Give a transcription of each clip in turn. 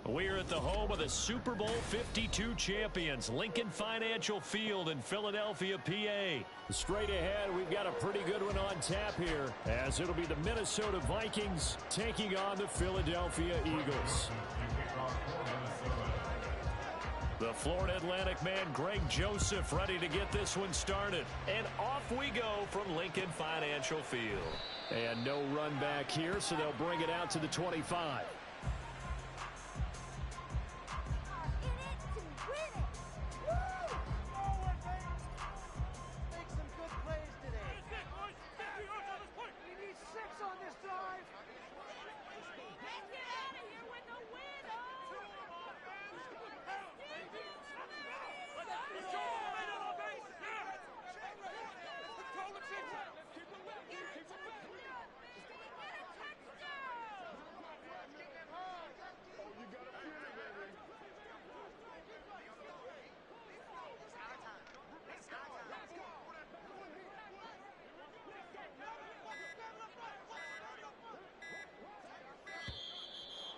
We're at the home of the Super Bowl 52 champions, Lincoln Financial Field in Philadelphia, PA. Straight ahead, we've got a pretty good one on tap here, as it'll be the Minnesota Vikings taking on the Philadelphia Eagles. The Florida Atlantic man, Greg Joseph, ready to get this one started. And off we go from Lincoln Financial Field. And no run back here, so they'll bring it out to the 25.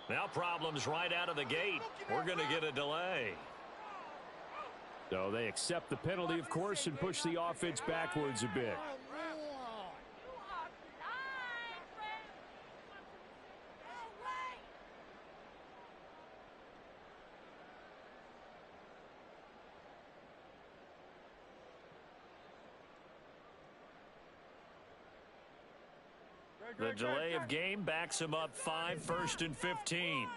Now problems right out of the gate. We're going to get a delay. So they accept the penalty, of course, and push the offense backwards a bit. The delay of game backs him up 5, 1st and 15.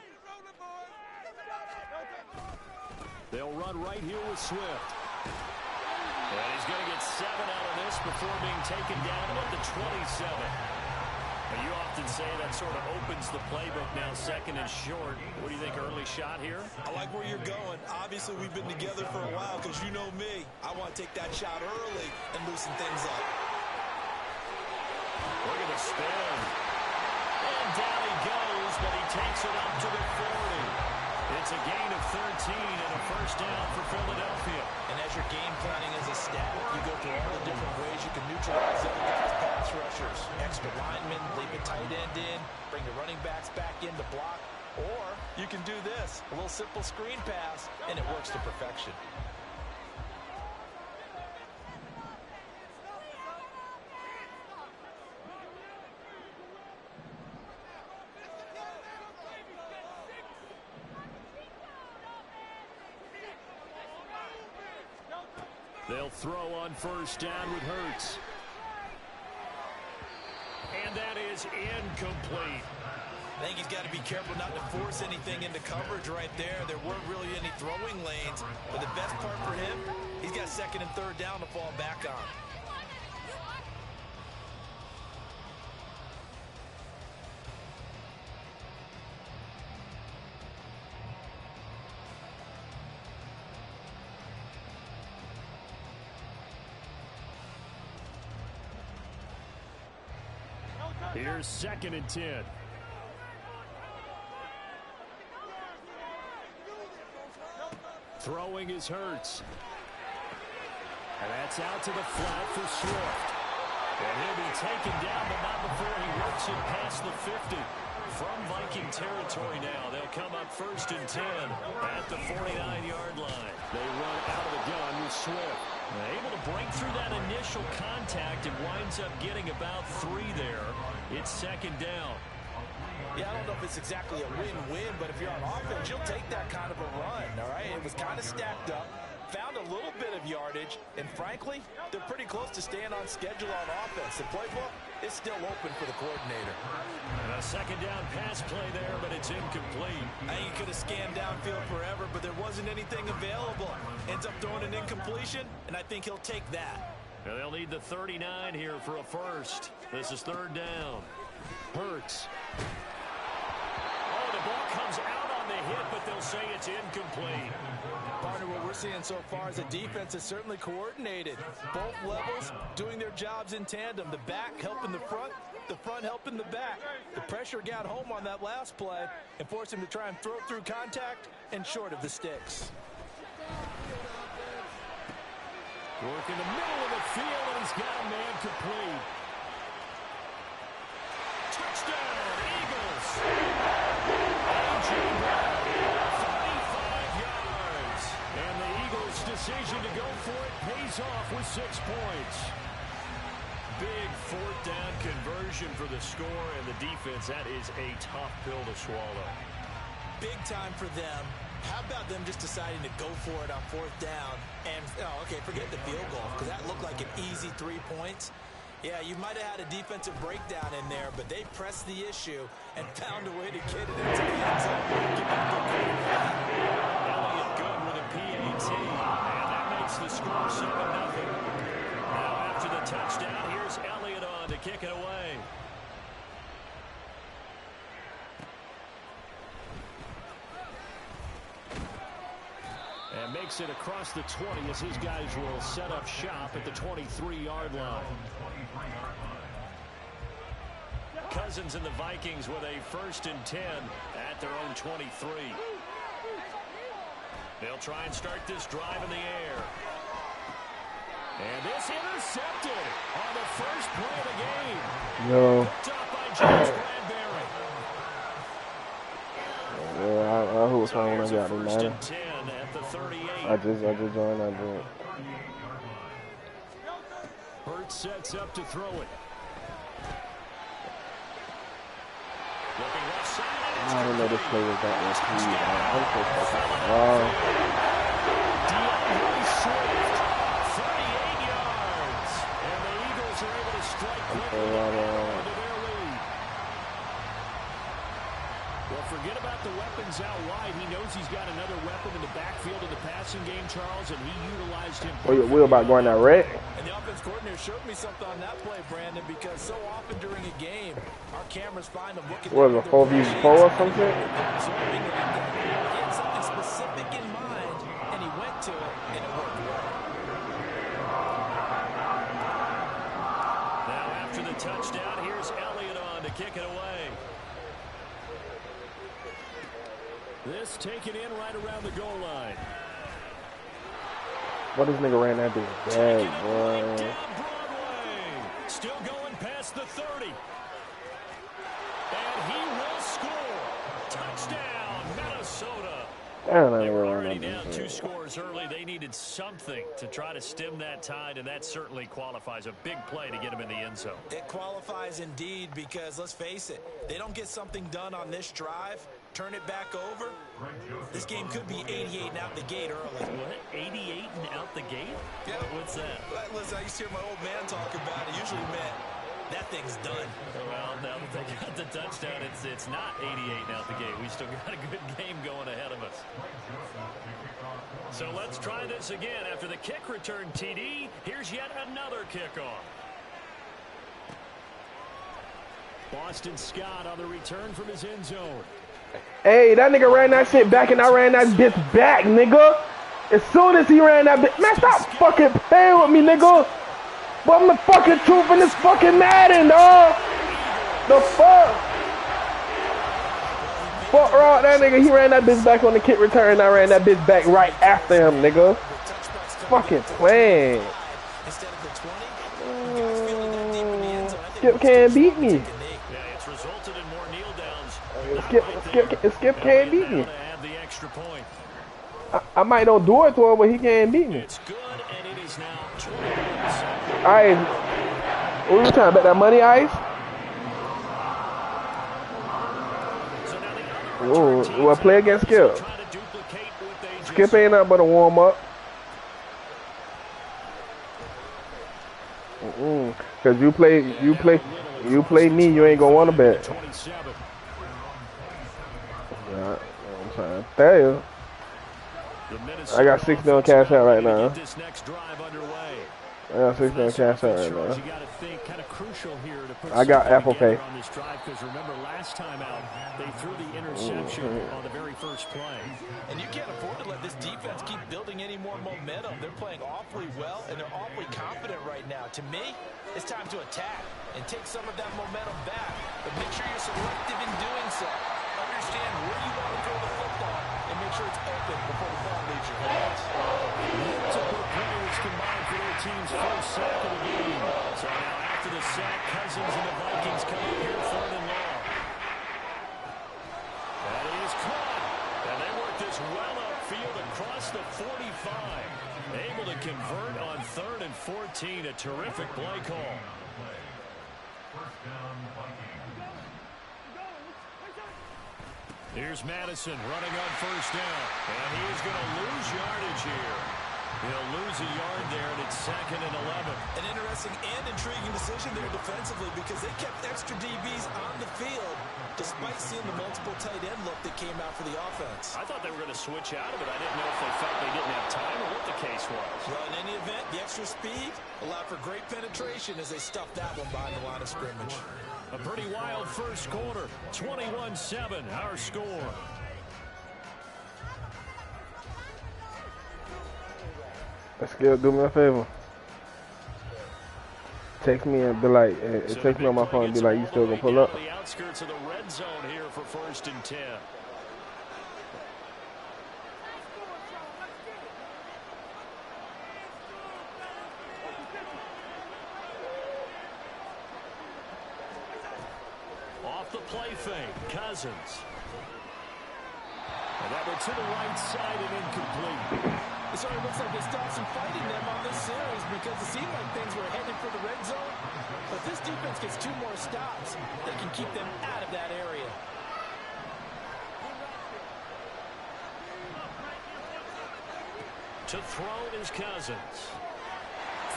They'll run right here with Swift. And he's going to get 7 out of this before being taken down at the 27. And you often say that sort of opens the playbook now, 2nd and short. What do you think, early shot here? I like where you're going. Obviously, we've been together for a while because you know me. I want to take that shot early and loosen things up. Look at the spin. And down he goes, but he takes it up to the 40. It's a gain of 13 and a 1st down for Philadelphia. And as you're game planning as a stat, you go through all the different ways you can neutralize the other guys' pass rushers. Extra linemen, leave a tight end in, bring the running backs back in to block. Or you can do this, a little simple screen pass, and it works to perfection. They'll throw on 1st down with Hurts. And that is incomplete. I think he's got to be careful not to force anything into coverage right there. There weren't really any throwing lanes. But the best part for him, he's got 2nd and 3rd down to fall back on. Here's 2nd and 10. Throwing is Hurts. And that's out to the flat for Swift. And he'll be taken down, but not before he works it past the 50. From Viking territory now, they'll come up 1st and 10 at the 49-yard line. They run out of the gun with Swift. Able to break through that initial contact and winds up getting about 3 there. It's 2nd down. Yeah, I don't know if it's exactly a win-win, but if you're on offense, you'll take that kind of a run, all right? It was kind of stacked up, found a little bit of yardage, and frankly, they're pretty close to staying on schedule on offense. The playbook is still open for the coordinator. And a 2nd down pass play there, but it's incomplete. I think he could have scanned downfield forever, but there wasn't anything available. Ends up throwing an incompletion, and I think he'll take that. Now they'll need the 39 here for a first. This is third down. Hurts. Oh, the ball comes out on the hit, but they'll say it's incomplete. Partner, what we're seeing so far is the defense is certainly coordinated. Both levels doing their jobs in tandem. The back helping the front helping the back. The pressure got home on that last play and forced him to try and throw through contact and short of the sticks. Work in the middle of the field, and he's got a man complete. Touchdown, Eagles. A.J. Brown, 35 yards. And the Eagles' decision to go for it pays off with 6 points. Big fourth down conversion for the score, and the defense, that is a tough pill to swallow. Big time for them. How about them just deciding to go for it on fourth down? And, okay, forget the field goal, because that looked like an easy 3 points. Yeah, you might have had a defensive breakdown in there, but they pressed the issue and found a way to get it into the end zone. Elliott good with a PAT, and that makes the score 7-0. Now after the touchdown, here's Elliott on to kick it away. And makes it across the 20 as his guys will set up shop at the 23-yard line. Cousins and the Vikings with a 1st and 10 at their own 23. They'll try and start this drive in the air. And this intercepted on the first play of the game. No. Picked up by James Bradbury. Yeah, I hope someone got it, man. 1st and 10 at the 38. I just joined that joint. Hurts sets up to throw it. Looking left side. I don't know this play was that much speed. I'm so fucking DeAndre Swift, 38 yards. And the Eagles are able to strike quickly into their lead. Well, forget about the weapons out wide. He knows he's got another weapon in the backfield of the passing game, Charles, and he utilized him. We're about going that red. And the offense coordinator showed me something on that play, Brandon, because so often during a game, our cameras find them looking. What was it, 4v4 or something? He had something specific in mind, and he went to it, and it worked well. Now after the touchdown, here's Elliott on to kick it away. This taken in right around the goal line. What this nigga ran that bitch bad, boy. Down Broadway. Still going past the 30. And he will score. Touchdown, Minnesota. Damn, They were already down 2 scores early. They needed something to try to stem that tide, and that certainly qualifies. A big play to get them in the end zone. It qualifies indeed because, let's face it, they don't get something done on this drive, turn it back over, this game could be 88 and out the gate early. What? 88 and out the gate? Yeah. What's that? Listen, I used to hear my old man talk about it. Usually meant that thing's done. Well, now that they got the touchdown, it's not 88 and out the gate. We still got a good game going ahead of us. So let's try this again. After the kick return TD, here's yet another kickoff. Boston Scott on the return from his end zone. Hey, that nigga ran that shit back and I ran that bitch back, nigga. As soon as he ran that bitch, man, stop fucking playing with me, nigga. But I'm the fucking truth in this fucking Madden, dog. The fuck? Fuck wrong, that nigga, he ran that bitch back on the kick return and I ran that bitch back right after him, nigga. Fucking playing. Skip can't beat me. Skip can't beat me. I might don't do it to him, but he can't beat me. Alright. What you trying to bet that money, Ice? Ooh, well, play against Skip. Skip ain't nothing but a warm up. Cause you play me, you ain't gonna want to bet. Yeah, I'm trying to tell you. I got $6 million cash out right now. Yeah, 16 cash out right now. You got to think kind of crucial here to put I got Apple Pay on this drive because remember last time out they threw the interception on the very first play. And you can't afford to let this defense keep building any more momentum. They're playing awfully well and they're awfully confident right now. To me, it's time to attack and take some of that momentum back, but make sure you're selective in doing so. Understand where you want to throw the football and make sure it's open before the ball leaves your hands. Multiple players combined for their team's first sack of the game. So now after the sack, Cousins and the Vikings come in here 3rd and long. That is caught. And they work this well upfield across the 45. Able to convert on 3rd and 14. A terrific play call. Here's Madison running on 1st down. And he's going to lose yardage here. He'll lose a yard there, and it's 2nd and 11. An interesting and intriguing decision there defensively because they kept extra DBs on the field despite seeing the multiple tight end look that came out for the offense. I thought they were going to switch out of it. I didn't know if they felt they didn't have time or what the case was. Well, in any event, the extra speed allowed for great penetration as they stuffed that one behind the line of scrimmage. A pretty wild first quarter. 21-7, our score. Let's do me a favor. Text me and be like, text me on my phone and be like, you still gonna pull up? The outskirts of the red zone here for 1st and 10. Off the play fake, Cousins. And that one to the right side and incomplete. It sort of looks like they stopped some fighting them on this series because it seemed like things were headed for the red zone. But this defense gets 2 more stops. They can keep them out of that area. To throw is Cousins.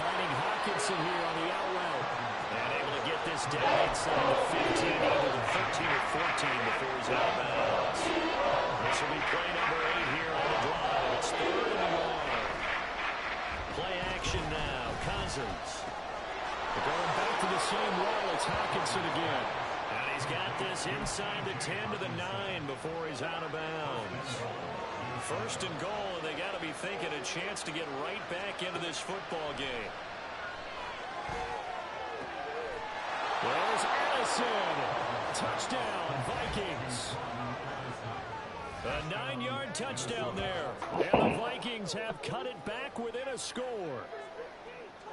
Finding Hawkinson here on the out route. And able to get this down inside the 15, into the 13 or 14 before he's out of bounds. This will be play number 8 here on the drive. It's 3rd and long. Play action now. Cousins. They're going back to the same role. It's Hawkinson again. And he's got this inside the 10 to the 9 before he's out of bounds. 1st and goal, and they got to be thinking a chance to get right back into this football game. There's Addison. Touchdown, Vikings. A 9-yard touchdown there. And the Vikings have cut it back within a score.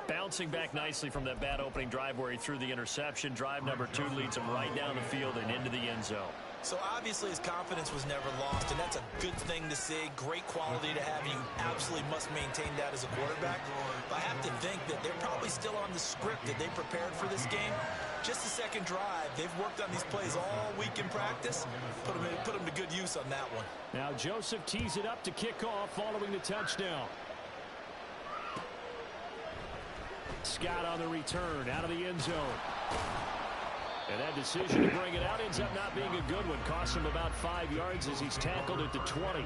Bouncing back nicely from that bad opening drive where he threw the interception. Drive number 2 leads him right down the field and into the end zone. So obviously his confidence was never lost, and that's a good thing to see. Great quality to have. You absolutely must maintain that as a quarterback. But I have to think that they're probably still on the script that they prepared for this game. Just the second drive. They've worked on these plays all week in practice. Put them to good use on that one. Now Joseph tees it up to kick off following the touchdown. Scott on the return out of the end zone. And that decision to bring it out ends up not being a good one. Costs him about 5 yards as he's tackled at the 20.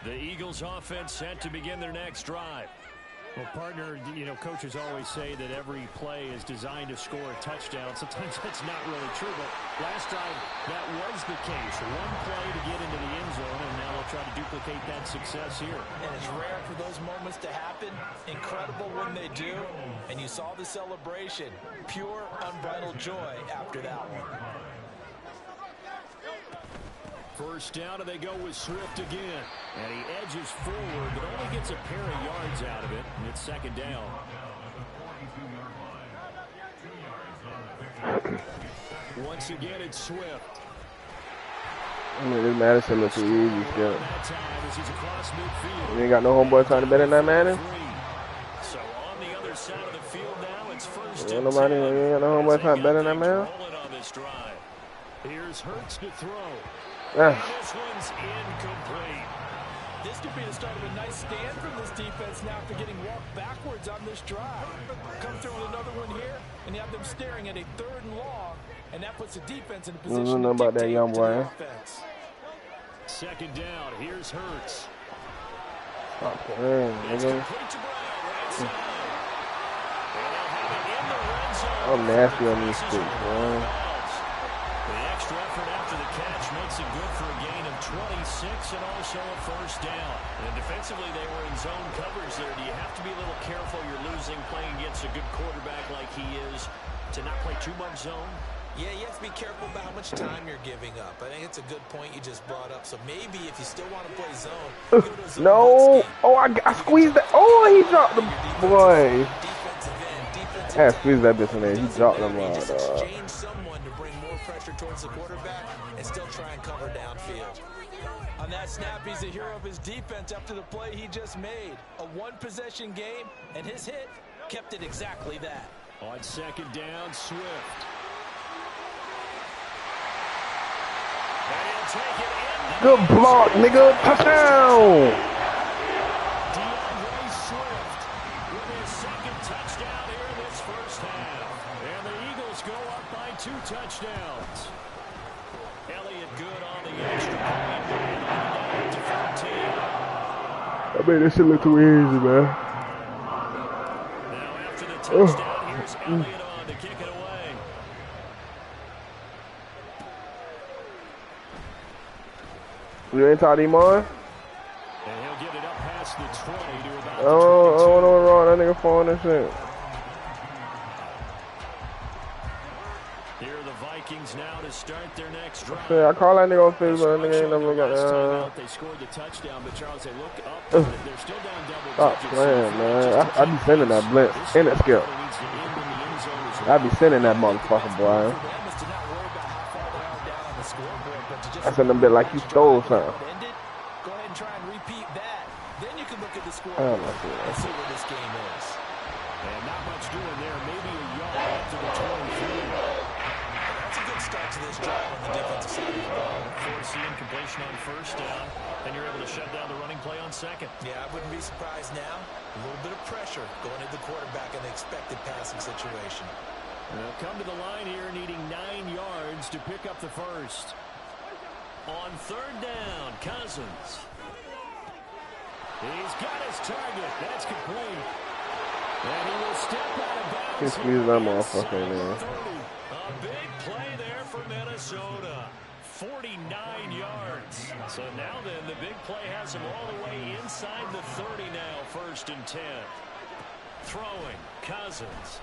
The Eagles offense set to begin their next drive. Well, partner, you know, coaches always say that every play is designed to score a touchdown. Sometimes that's not really true, but last drive that was the case. One play to get into the end zone, and now they'll try to duplicate that success here. And it's rare for those moments to happen. Incredible when they do. And you saw the celebration. Pure, unbridled joy after that one. First down, and they go with Swift again. And he edges forward, but only gets a pair of yards out of it. And it's 2nd down. Once again, it's Swift. I mean, this Madison looks easy still. You ain't got no homeboy trying to bet in that Madden? So on the other side of the field now, it's 1st and 10. You ain't got no homeboy trying to bet in that Madden? Here's Hurts to throw. Yeah. This one's incomplete. This could be the start of a nice stand from this defense now after getting walked backwards on this drive. Come through with another one here, and you have them staring at a 3rd and long, and that puts the defense in a position to know about that young boy. 2nd down. Here's Hurts. Stop playing, nigga. I'm nasty on these sticks, man. The extra effort after the catch makes it good for a gain of 26 and also a first down. And defensively, they were in zone coverage there. Do you have to be a little careful? You're losing playing against a good quarterback like he is to not play too much zone? Yeah, you have to be careful about how much time you're giving up. I think it's a good point you just brought up. So maybe if you still want to play zone, go to zone. No. Oh, I squeezed that. Oh, he dropped the boy. I squeezed that bitch in there. He dropped them all. Exchange someone to bring more pressure towards the quarterback and still try and cover downfield. On that snap, he's a hero of his defense after the play he just made. A one-possession game, and his hit kept it exactly that. On second down, Swift. Good block, nigga. Touchdown. DeAndre Swift with his second touchdown here in this first half. And the Eagles go up by 2 touchdowns. Elliott good on the extra point. To 14. I mean, this shit look too easy, man. Now after the touchdown, here's Elliott on to kick it away. You ain't taught him on? And he'll get it up past the 20 to about Oh, I don't know what's wrong. That nigga falling and shit. Here are the Vikings now to start their next drive. Shit, I call that nigga on Facebook. That nigga ain't never got down. They scored the touchdown, but Charles, they look up. They're still down double Stop digits. playing, man. I be sending that blitz in that skill. I be sending that motherfucker, boy. I send them bit like you stole something. Go ahead and try and repeat that. Then you can look at the score and see where this game is. And not much doing there. Maybe a yard after the 23. That's a good start to this drive on the defensive side of the ball. Force the incompletion on first down, and you're able to shut down the running play on second. Yeah, I wouldn't be surprised now. A little bit of pressure going at the quarterback in the expected passing situation. They'll come to the line here needing 9 yards to pick up the first. On third down, Cousins. He's got his target. That's complete. And he will step out of bounds. He squeezed that motherfucker in there. A big play there for Minnesota. 49 yards. So now then, the big play has him all the way inside the 30 now, 1st and 10. Throwing, Cousins.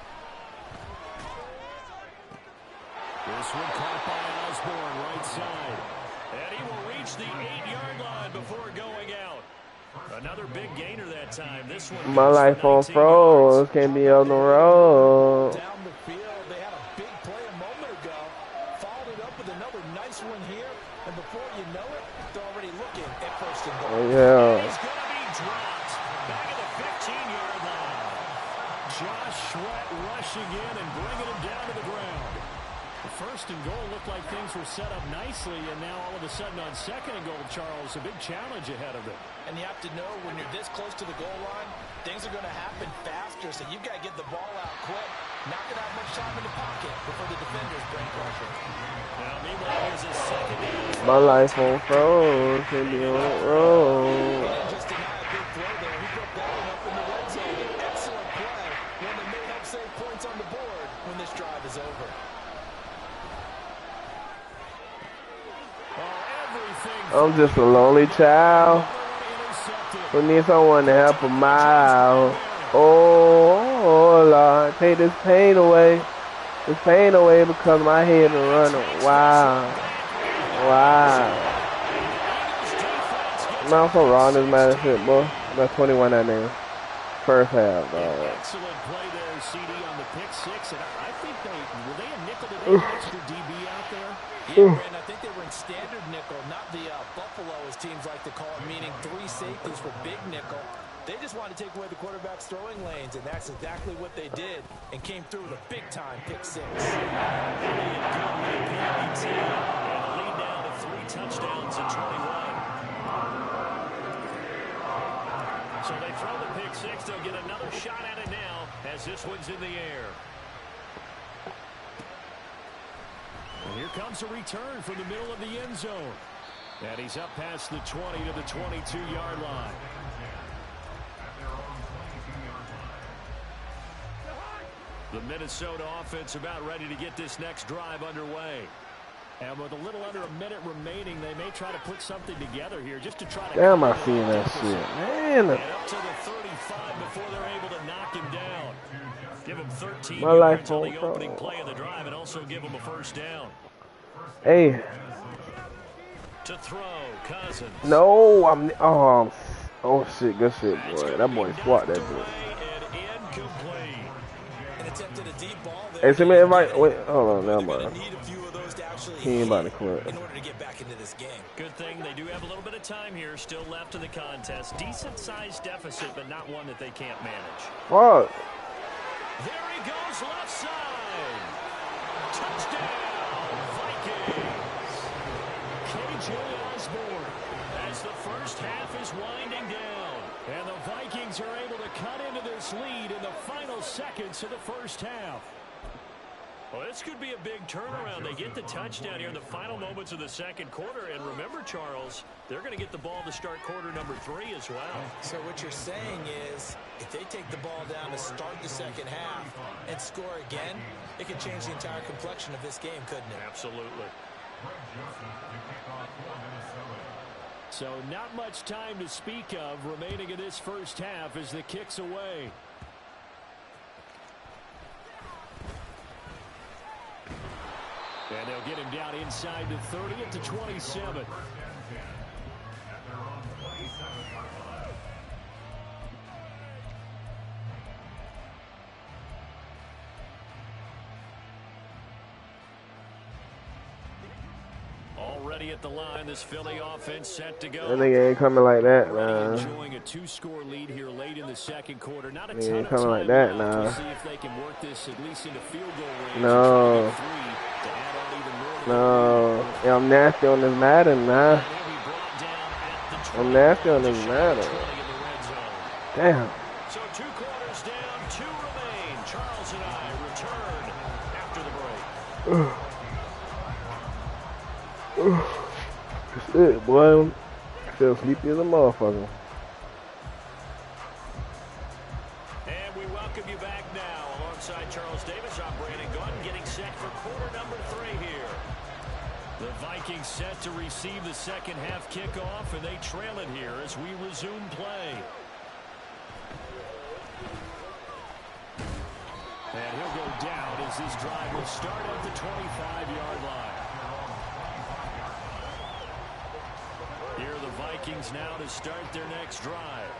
This one caught by Osborne, right side. And he will reach the 8-yard line before going out. Another big gainer that time. This one. My life on froze. Can't be on the road. Down the field, they had a big play a moment ago. Followed it up with another nice one here. And before you know it, they're already looking at 1st and goal. Oh, yeah. He's going to be dropped. Back at the 15-yard line. Josh Sweat rushing in and bringing him down to the ground. The 1st and goal looked like things were set up nicely, and now all of a sudden on 2nd and goal, Charles, a big challenge ahead of them. And you have to know when you're this close to the goal line, things are going to happen faster, so you've got to get the ball out quick. Not going to have much time in the pocket before the defenders bring pressure. Now, meanwhile, here's a 2nd down. My life on froze. Can't be on the road. He didn't just deny a big throw there. He broke that one up in the red zone. Excellent play. One that may help save points on the board when this drive is over. I'm just a lonely child who needs someone to help him out. Oh, Lord, take this pain away. This pain away because my head is running wild. Wow. Man, I'm so wrong this Madden shit, boy. That's 21 that name. First half, dog. Excellent play there, CD on the pick 6. And I think were they a nickel? Did they have an extra DB out there? Yeah, Brandon, I think they were in standard nickel, not the Buffalo, as teams like to call it, meaning 3 safeties for big nickel. They just wanted to take away the quarterback's throwing lanes, and that's exactly what they did, and came through with a big-time pick 6. And a lead down to 3 touchdowns at 21. So they throw the pick 6. They'll get another shot at it now as this one's in the air. And here comes a return from the middle of the end zone. And he's up past the 20 to the 22-yard line. The Minnesota offense about ready to get this next drive underway. And with a little under a minute remaining, they may try to put something together here just to try to... Damn, I seen that shit, man. And up to the 35 before they're able to knock him down. Give him 13 My yards life on the opening play of the drive and also give him a first down. Hey. To throw, Cousins. No, I'm... Oh, shit, good shit, boy. That boy swat that boy. Hey, send me an invite. Wait, hold on, now, man. He ain't about to quit. In order to get back into this game. Good thing they do have a little bit of time here still left in the contest. Decent-sized deficit, but not one that they can't manage. Fuck. There he goes, left side. Touchdown, Vikings. KJ Osborne as the first half is winding down. And the Vikings are able to cut into this lead in the final seconds of the first half. Well, this could be a big turnaround. They get the touchdown here in the final moments of the second quarter. And remember, Charles, they're going to get the ball to start quarter number 3 as well. So what you're saying is if they take the ball down to start the second half and score again, it could change the entire complexion of this game, couldn't it? Absolutely. So not much time to speak of remaining in this first half as the kick's away. And they'll get him down inside the 30 at the 27. Already at the line, this Philly offense set to go. That nigga ain't coming like that, man. Enjoying a 2-score lead here late in the second quarter. Not a ton ain't of coming time like that, left. nah. We'll see if they can work this at least into field goal range. No. No. Yeah, I'm nasty on this Madden, man. I'm nasty on this Madden. Damn. So 2 quarters down, 2 remain. Charles and I return after the break. That's it, boy. I feel sleepy as a motherfucker. And we welcome you back now. Alongside Charles Davis, I'm Brandon Gunn, getting set for quarter number 3 here. The Vikings set to receive the second half kickoff, and they trail it here as we resume play. And he'll go down as this drive will start at the 25-yard line. Here are the Vikings now to start their next drive.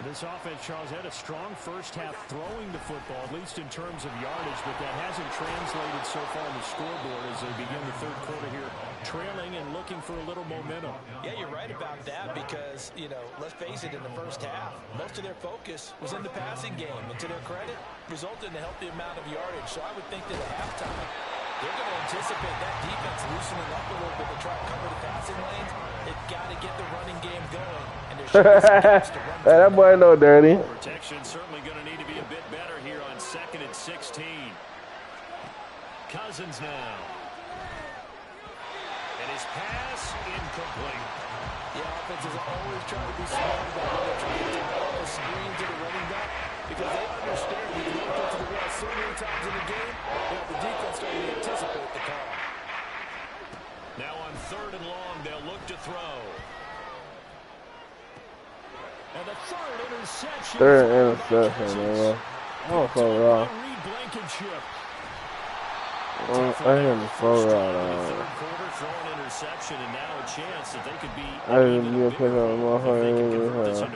This offense, Charles, had a strong first half throwing the football, at least in terms of yardage, but that hasn't translated so far on the scoreboard as they begin the third quarter here, trailing and looking for a little momentum. Yeah, you're right about that because, you know, let's face it, in the first half, most of their focus was in the passing game. And to their credit, resulted in a healthy amount of yardage. So I would think that at halftime, they're going to anticipate that defense loosening up a little bit to try to cover the passing lanes. They've got to get the running game going. And there should be some gaps to run. That boy no dirty. Protection certainly going to need to be a bit better here on 2nd and 16. Cousins now. And his pass incomplete. The offense is always trying to be smart about when they're trying to develop a screen to the running back because they understand when you get to the well so many times in the game, the defense starting to anticipate the call. Now on 3rd and long, they'll look to throw. And the 3rd interception. 3rd interception, man. Oh, so raw. I hear him so raw. Interception and now a chance that they could be. I didn't even pick up a motherfucker.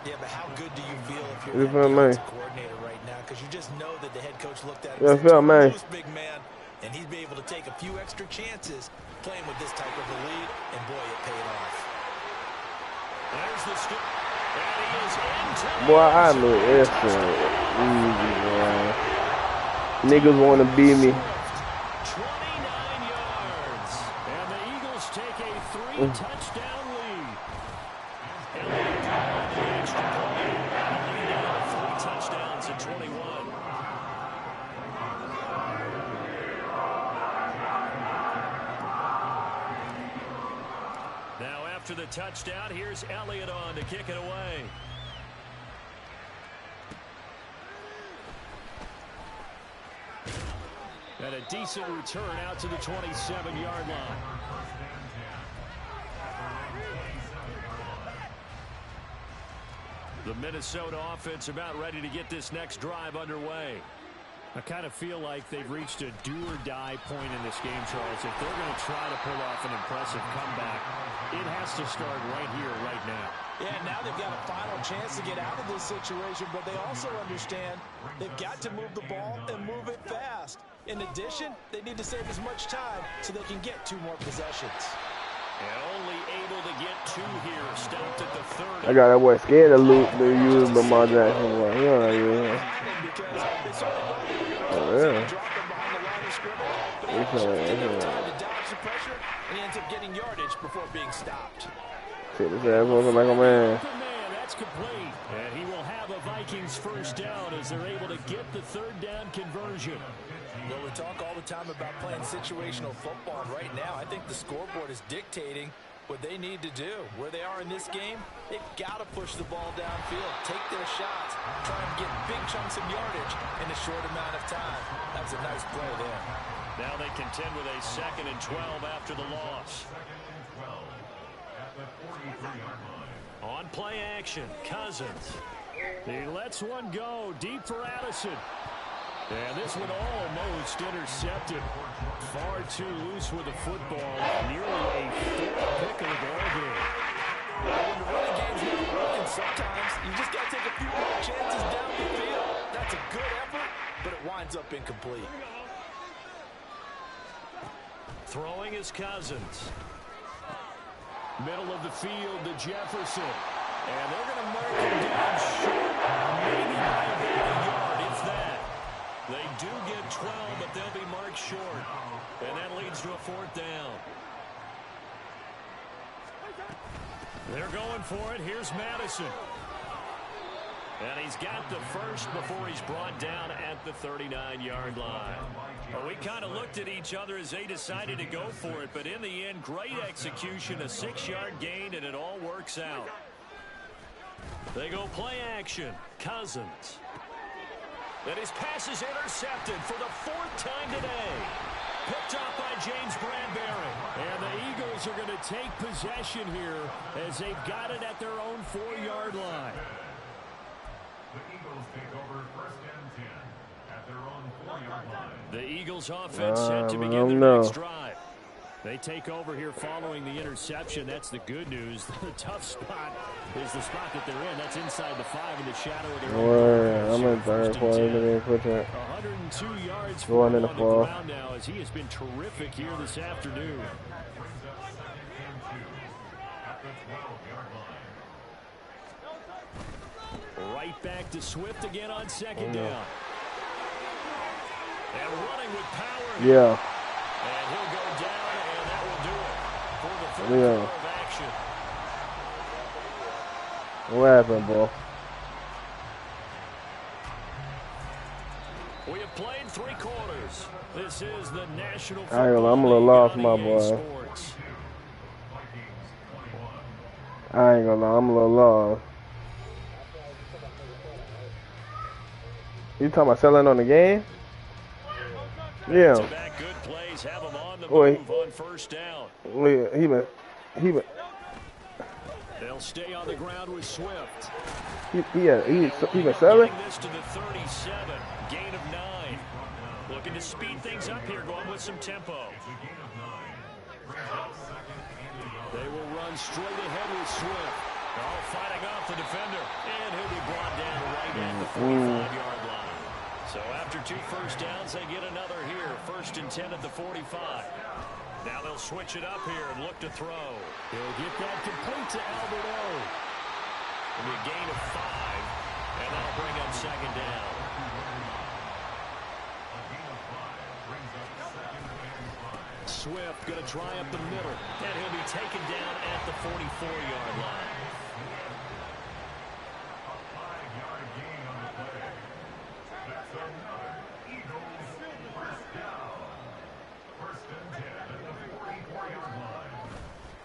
Yeah, but how good do you feel if You you're feel the me? defensive coordinator right now? Because you just know that the head coach looked at it Yeah, and feel said, me? "Loose, big man," and he'd be able to take a few extra chances playing with this type of a lead, and boy, it paid off. There's the skip. And he is into Boy, I knew it's easy, man. Niggas want to beat me. 29 yards. And the Eagles take a 3-touchdown lead. And they draw the extra point. Lead out 3 touchdowns at 21. Now after the touchdown, here's Elliott on to kick it away. And a decent return out to the 27-yard line. The Minnesota offense about ready to get this next drive underway. I kind of feel like they've reached a do-or-die point in this game, Charles. If they're going to try to pull off an impressive comeback, it has to start right here, right now. Yeah, now they've got a final chance to get out of this situation, but they also understand they've got to move the ball and move it fast. In addition, they need to save as much time so they can get 2 more possessions. And only able to get 2 here. Stopped at the 30. I got that boy scared to use Lamar Jackson. Yeah. Oh, yeah. Time to dodge the pressure, and he ends up getting yardage before being stopped. Take this ass looking like a man. That's complete. And he will have a Vikings first down as they're able to get the 3rd down conversion. Well, we talk all the time about playing situational football. Right now, I think the scoreboard is dictating what they need to do. Where they are in this game, they've got to push the ball downfield, take their shots, try and get big chunks of yardage in a short amount of time. That was a nice play there. Now they contend with a 2nd and 12 after the loss. On play action, Cousins. He lets one go deep for Addison. And this one almost intercepted. Far too loose with the football. Nearly a 4th pick of the ball game. When the running game's not working, sometimes you just got to take a few more chances down the field. That's a good effort, but it winds up incomplete. Throwing is Cousins. Middle of the field to Jefferson. And they're going to mark him down short. Maybe by about a yard, if that. They do get 12, but they'll be marked short. And that leads to a 4th down. They're going for it. Here's Madison. And he's got the first before he's brought down at the 39-yard line. Well, we kind of looked at each other as they decided to go for it, but in the end, great execution, a 6-yard gain, and it all works out. They go play action. Cousins. And his pass is intercepted for the 4th time today. Picked up by James Bradbury. And the Eagles are going to take possession here as they've got it at their own 4-yard line. The Eagles take over 1st and 10 at their own 4-yard line. The Eagles offense set to begin their next drive. They take over here following the interception. That's the good news. The tough spot is the spot that they're in. That's inside the 5 in the shadow of their own. I'm in 3rd quarter. 102 yards going in the on the fall ground now as he has been terrific here this afternoon. Right back to Swift again on 2nd down. And running with power. Yeah. And he'll go down, and that will do it for the 3rd quarter of action. What happened, bro? We have played 3 quarters. This is the National I ain't gonna, Football I'm a little League lost, on my EA boy. Sports. I ain't gonna lie, I'm a little lost. You talking about selling on the game? Yeah. Back-to-back good plays have him on the Boy. move on 1st down. He been. They'll stay on the ground with Swift. He been selling. Getting this to the 37, gain of 9. Looking to speed things up here, going with some tempo. They will run straight ahead with Swift. All fighting off the defender, and he'll be brought down right at the 45-yard line. So after 2 first downs, they get another here. 1st and 10 at the 45. Now they'll switch it up here and look to throw. He'll get that complete to Alberto. It'll be a gain of 5, and that'll bring up 2nd down. Swift going to try up the middle, and he'll be taken down at the 44-yard line.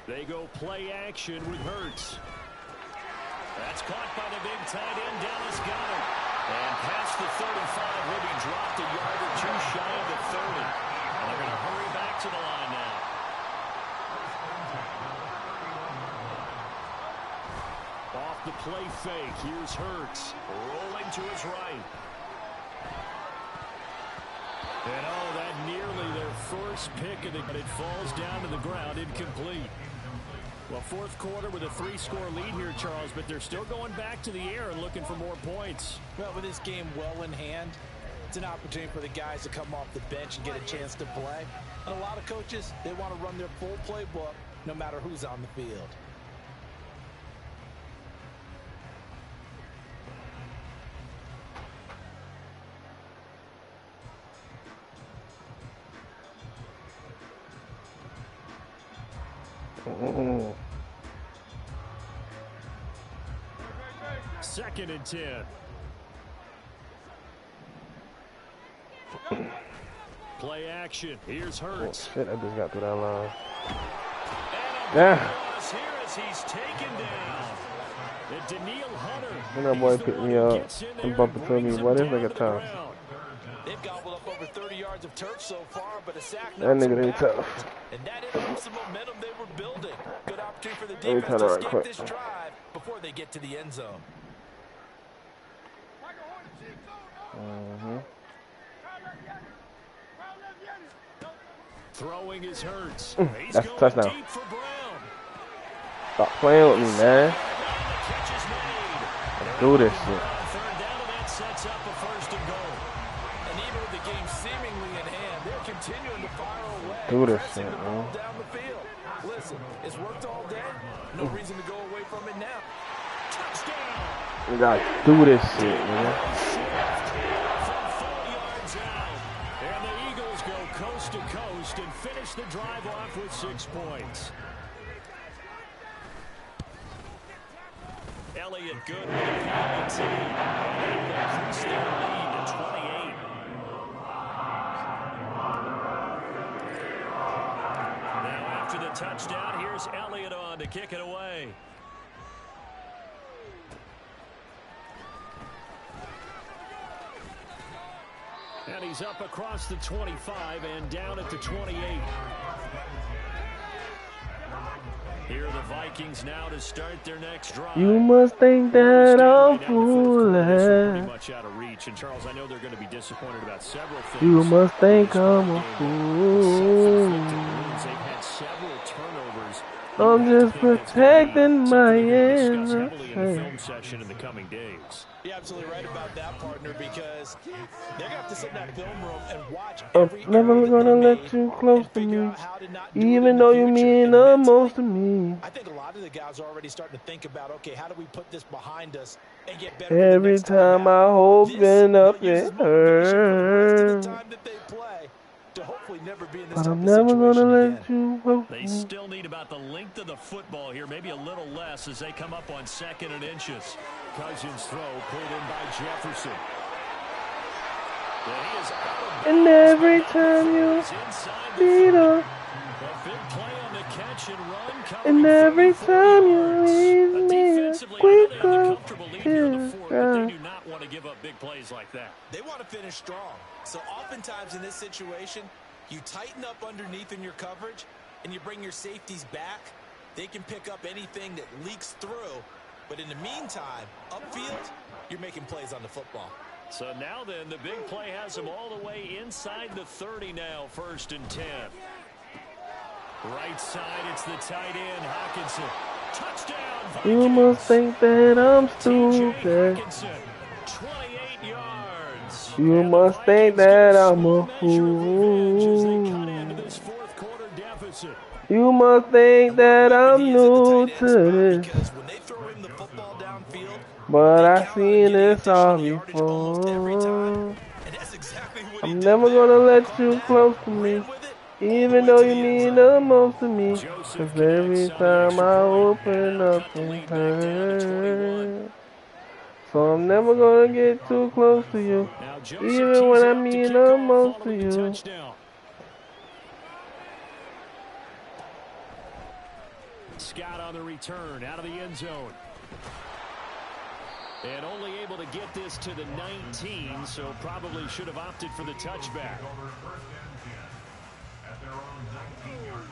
They go play action with Hurts. That's caught by the big tight end, Dallas Goedert. And past the 35, he'll be dropped a yard or two shy of the 30. And they're going to hurry back to the line now. Off the play fake, here's Hurts, rolling to his right. And oh, that nearly their first pick of the game. It falls down to the ground, incomplete. Well, fourth quarter with a 3-score lead here, Charles, but they're still going back to the air and looking for more points. Well, with this game well in hand, it's an opportunity for the guys to come off the bench and get a chance to play. And a lot of coaches, they want to run their full playbook no matter who's on the field. Oh. 2nd and 10. Play action. Here's Hurts. Oh, shit, I just got through that line. Yeah. Here as he's taken down. The Daniil Hunter. And that boy picked me up and bumped into me. What is like a time? They've gobbled up over 30 yards of turf so far, but a sack. That nigga ain't tough. And that interrupts the momentum they were building. Good opportunity for the defense to escape this drive before they get to the end zone. Throwing his Hurts. That's a touchdown. Stop playing with me, man. Let's do this shit. Sets up a 1st and goal. And even with the game seemingly in hand, they're continuing to fire away. Do this shit, man. Down the field. Listen, it's worked all day. No reason to go away from it now. Touchdown. We gotta do this shit, man. From 4 yards out. And the Eagles go coast to coast and finish the drive off with 6 points. Elliott good with a penalty. And they increase their lead to 28. Now after the touchdown, here's Elliott on to kick it away. And he's up across the 25 and down at the 28. Here are the Vikings now to start their next drive. You must think that I'm foolish. Pretty much out of reach. And Charles, I know they're going to be disappointed about several things. You must think I'm a fool. They've had several turnovers. I'm just protecting my innocence. innocence. Film session in the coming days. You're absolutely right about that, partner, because they're going to have to sit in that film room and watch I'm every never gonna let you close to me, even though you mean the most to me. I think a lot of the guys are already starting to think about, okay, how do we put this behind us and get better? Every time I open up, it hurts. But I'm never gonna let you hold They me. still need about the length of the football here, maybe a little less as they come up on 2nd and inches. Cousins throw pulled in by Jefferson. And he is out of And every time you beat up, a big play on the catch and run. and every time you leave me a quick comfortable lead here in the fourth, but they tear. do not want to give up big plays like that. They want to finish strong. So oftentimes in this situation, you tighten up underneath in your coverage and you bring your safeties back. They can pick up anything that leaks through. But in the meantime, upfield, you're making plays on the football. So now then, the big play has them all the way inside the 30 now, 1st and 10. Right side, it's the tight end, Hawkinson. Touchdown, You must think that I'm stupid. Hawkinson, 28 yards. You must think that I'm a As they cut fool. into this fourth quarter deficit. You must think that I'm new to this. Because when they throw him the football downfield, But I seen this all before. and that's exactly what I'm never gonna let you close to me, even though you mean the most to me. 'Cause every time I open up, it hurts. So I'm never gonna get too close to you, Now Joseph even when tees I up to mean kick the off most to following the you. touchdown. Scott on the return, out of the end zone. And only able to get this to the 19, so probably should have opted for the touchback. Over first and 10 at their own 19-yard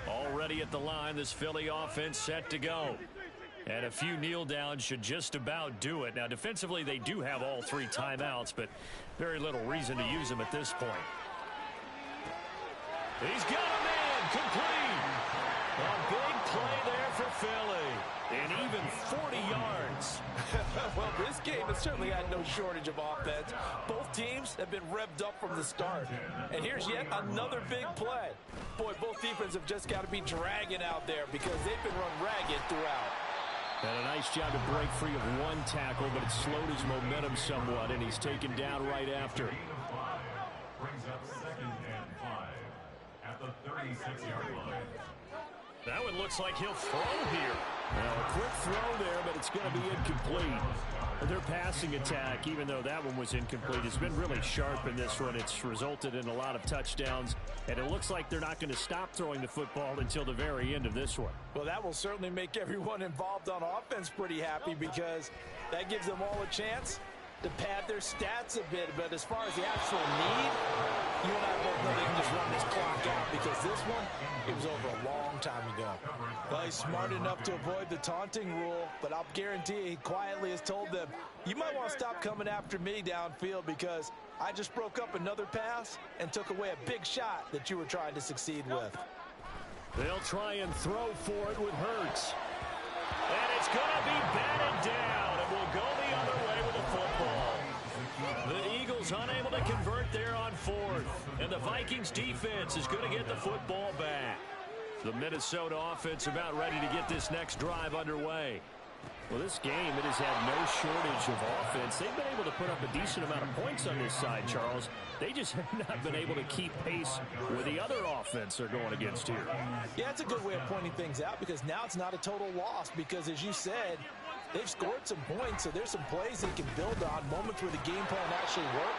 line. Already at the line, this Philly offense set to go. And a few kneel downs should just about do it. Now, defensively, they do have all 3 timeouts, but very little reason to use them at this point. He's got a man complete. A big play there for Philly. And even 40 yards. Well, this game has certainly had no shortage of offense. Both teams have been revved up from the start. And here's yet another big play. Boy, both defenses have just got to be dragging out there because they've been run ragged throughout. And a nice job to break free of 1 tackle, but it slowed his momentum somewhat, and he's taken down right after. Brings up 2nd and 5 at the 36-yard line. That one looks like he'll throw here. Well, a quick throw there, but it's going to be incomplete. Their passing attack, even though that one was incomplete, has been really sharp in this one. It's resulted in a lot of touchdowns, and it looks like they're not going to stop throwing the football until the very end of this one. Well, that will certainly make everyone involved on offense pretty happy because that gives them all a chance to pad their stats a bit. But as far as the actual need, you and I both know they can just run this clock out because this one, it was over a long time ago. Well, he's smart enough to avoid the taunting rule, but I'll guarantee he quietly has told them, you might want to stop coming after me downfield because I just broke up another pass and took away a big shot that you were trying to succeed with. They'll try and throw for it with Hurts. And it's going to be batted down, and we'll go the other way with the football. The Eagles unable to convert there on 4th, and the Vikings defense is going to get the football back. The Minnesota offense about ready to get this next drive underway. Well, this game, it has had no shortage of offense. They've been able to put up a decent amount of points on this side, Charles. They just have not been able to keep pace with the other offense they're going against here. Yeah, it's a good way of pointing things out because now it's not a total loss because, as you said, they've scored some points, so there's some plays they can build on, moments where the game plan actually worked.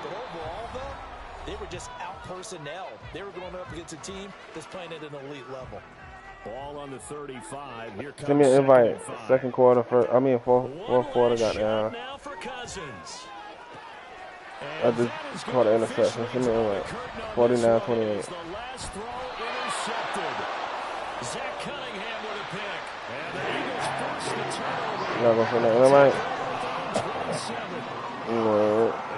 But overall, though, they were just out-personnelled. They were going up against a team that's playing at an elite level. Ball on the 35. Here comes Send me an invite. 2nd quarter, fourth quarter, goddamn. Now for Cousins. I just caught an interception. Send me an invite. 49-28. The last throw intercepted. Zach Cunningham with a pick. And the Eagles force the turnover. Y'all gonna send that invite?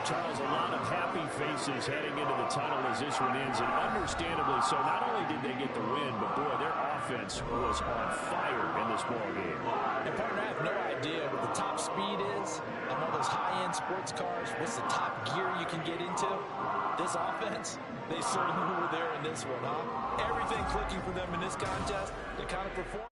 Charles, a lot of happy faces heading into the tunnel as this one ends, and understandably so. Not only did they get the win, but boy, their offense was on fire in this ball game. And partner, I have no idea what the top speed is on all those high-end sports cars. What's the top gear you can get into? This offense, they certainly were there in this one, huh? Everything clicking for them in this contest. They kind of performed.